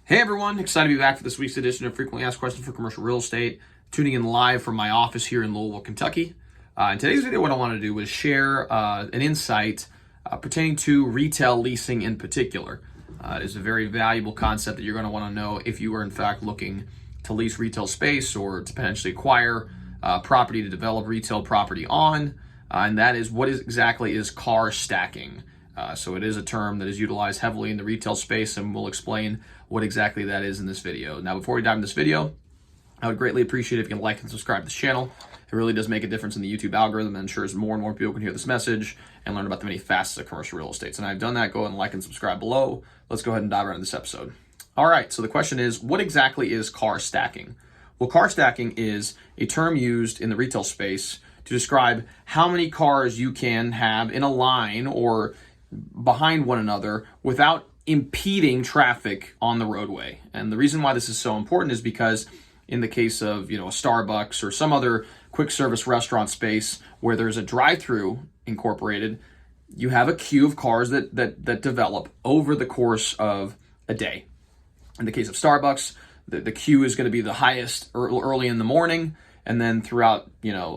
Hey everyone, excited to be back for this week's edition of Frequently Asked Questions for Commercial Real Estate. Tuning in live from my office here in Louisville, Kentucky. In today's video, what I want to do is share an insight pertaining to retail leasing in particular. It is a very valuable concept that you're going to want to know if you are in fact looking to lease retail space or to potentially acquire property to develop retail property on. And that is what exactly is car stacking. So it is a term that is utilized heavily in the retail space, and we'll explain what exactly that is in this video. Now, before we dive into this video, I would greatly appreciate it if you can like and subscribe to this channel. It really does make a difference in the YouTube algorithm and ensures more and more people can hear this message and learn about the many facets of commercial real estate. So now I've done that, go ahead and like and subscribe below. Let's go ahead and dive right into this episode. All right, so the question is, what exactly is car stacking? Well, car stacking is a term used in the retail space to describe how many cars you can have in a line or behind one another without impeding traffic on the roadway. And the reason why this is so important is because in the case of, a Starbucks or some other quick service restaurant space where there's a drive-thru incorporated, you have a queue of cars that develop over the course of a day. In the case of Starbucks, the queue is going to be the highest early in the morning, and then throughout,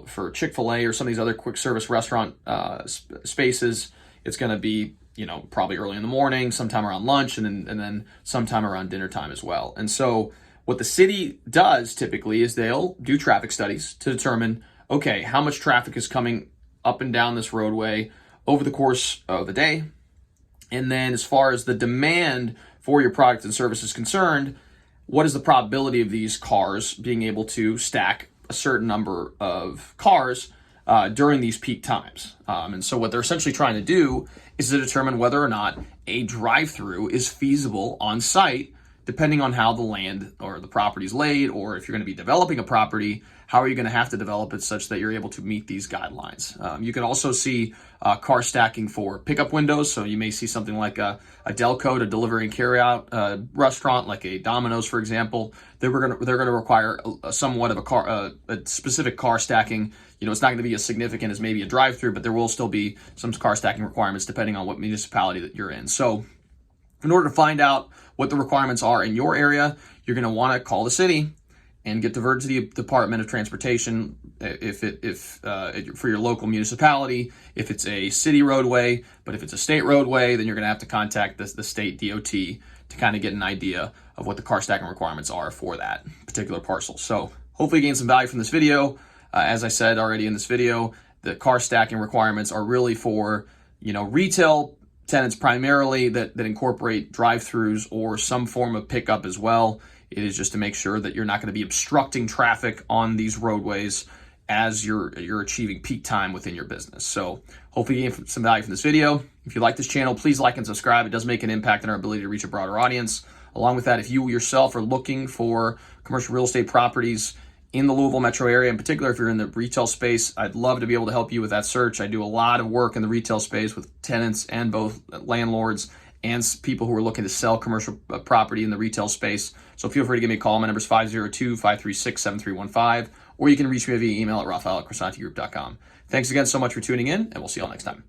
for Chick-fil-A or some of these other quick service restaurant spaces, it's going to be, probably early in the morning, sometime around lunch, and then sometime around dinner time as well. And so what the city does typically is they'll do traffic studies to determine, okay, how much traffic is coming up and down this roadway over the course of the day. And then as far as the demand for your product and service is concerned, what is the probability of these cars being able to stack a certain number of cars during these peak times. And so what they're essentially trying to do is to determine whether or not a drive-through is feasible on site, depending on how the land or the property is laid, or if you're going to be developing a property, how are you going to have to develop it such that you're able to meet these guidelines. You can also see car stacking for pickup windows. So you may see something like a Delco, a delivery and carry out restaurant, like a Domino's, for example. They're going to require somewhat of a specific car stacking. It's not going to be as significant as maybe a drive-through, but there will still be some car stacking requirements depending on what municipality that you're in. So in order to find out what the requirements are in your area, you're going to want to call the city and get diverted to the Department of Transportation if for your local municipality, if it's a city roadway. But if it's a state roadway, then you're going to have to contact the state DOT to kind of get an idea of what the car stacking requirements are for that particular parcel. So hopefully you gain some value from this video. As I said already in this video, the car stacking requirements are really for, retail tenants primarily that incorporate drive-thrus or some form of pickup as well. It is just to make sure that you're not going to be obstructing traffic on these roadways as you're achieving peak time within your business. So hopefully you gain some value from this video. If you like this channel, please like and subscribe. It does make an impact on our ability to reach a broader audience. Along with that, if you yourself are looking for commercial real estate properties in the Louisville metro area, in particular, if you're in the retail space, I'd love to be able to help you with that search. I do a lot of work in the retail space with tenants and both landlords and people who are looking to sell commercial property in the retail space. So feel free to give me a call. My number is 502-536-7315, or you can reach me via email at Raphael@crossantygroup.com. Thanks again so much for tuning in, and we'll see you all next time.